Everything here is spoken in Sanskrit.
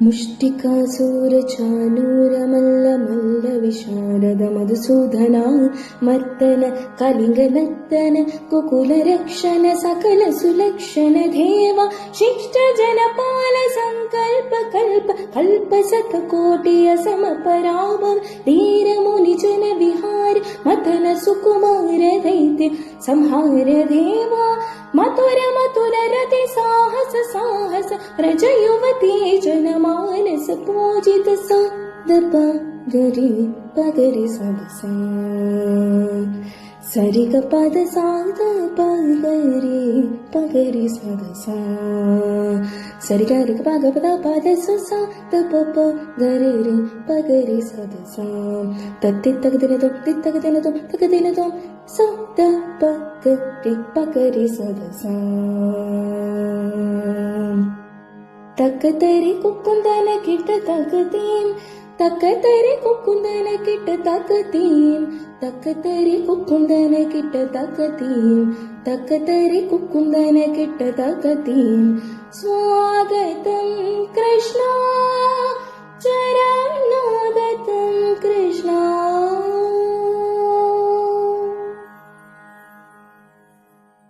मुष्टिकासूरचानूरमल्लमल्लविशारद मधुसूदना मर्दन कलिङ्गनर्तन कुकुलरक्षण सकल सुलक्षण देवा शिष्टजनपाल संकल्प कल्प कल्प शतकोटि असमपराभव धीरमुनिजन विहार मथन सुकुमार दैत्य संहार देवा मथुर मथुर रति साहस साहस रज युवती जनमानस पूजित साधप गरी पगरि सदसा सरि ग पद साध पगरि सदसा सरि ग रि ग प ग पद स सा द प प गरि रि पगरि सदसा तत्ति तग दिन तुम स द प ग रि पगरि सदसा तकतरि कुकुंदन किट तकतीम तकतरि कुकुंदन किट तकतीम तकतरि कुकुंदन किट तकतीम तकतरि कुकुंदन किट तकतीम स्वागतं कृष्ण चरण